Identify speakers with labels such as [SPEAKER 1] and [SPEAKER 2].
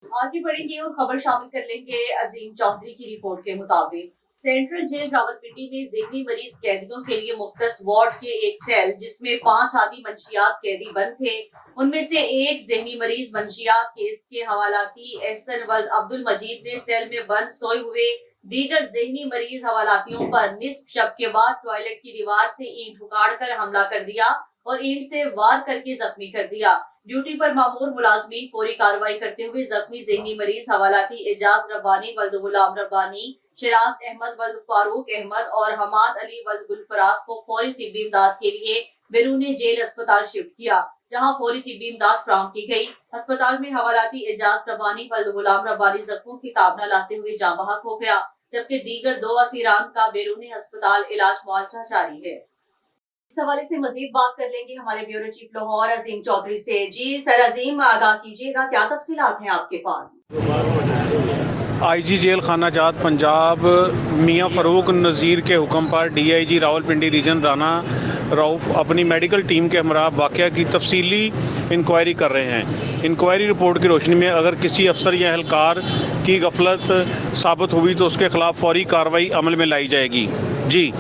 [SPEAKER 1] आगे बढ़ेंगे और खबर शामिल कर लेंगे। अजीम चौधरी की रिपोर्ट के मुताबिक सेंट्रल जेल रावलपिंडी में ज़हनी मरीज कैदियों के लिए मुख्तस वार्ड के एक सेल जिसमें 5 आदि मंशियात कैदी बंद थे, उनमें से एक ज़हनी मरीज मंशियात केस के हवालाती एहसन वल्द अब्दुल मजीद ने सेल में बंद सोए हुए दीगर ज़हनी मरीज हवालातियों पर निस्फ शब के बाद टॉयलेट की दीवार से ईंट उखाड़ कर हमला कर दिया और ईंट से वार करके जख्मी कर दिया। ड्यूटी पर मामूर मुलाजमीन फौरी कार्रवाई करते हुए जख्मी ज़हनी मरीज हवालाती एजाज रब्बानी वल्द गुलाम रब्बानी, शिराज अहमद वल्द फारूक अहमद और हमाद अली वल्द गुलफराज को फौरी तिब्बी इमदाद के लिए बैरून जेल अस्पताल शिफ्ट किया, जहां फौरी तिब्बी इमदाद फराहम की गई। अस्पताल में हवालाती एजाज रब्बानी वल्द गुलाम रब्बानी जख्मों की ताबना लाते हुए जाँ बहक हो गया, जबकि दीगर 2 असीरान का बैरून अस्पताल इलाज मुआवजा जारी है। इस हवाले से मजीद बात कर लेंगे हमारे ब्यूरो चीफ लाहौर अजीम चौधरी से। जी सर अजीम, आगाह कीजिएगा, क्या तफसीलात हैं आपके पास?
[SPEAKER 2] आईजी जेल खाना जात पंजाब मियां फ़ारूक नज़ीर के हुक्म पर डीआईजी रावलपिंडी रीजन राना रऊफ अपनी मेडिकल टीम के हमरा वाक़या की तफसीली इंक्वायरी कर रहे हैं। इंक्वायरी रिपोर्ट की रोशनी में अगर किसी अफसर या एहलकार की गफलत साबित हुई तो उसके खिलाफ फौरी कार्रवाई अमल में लाई जाएगी। जी।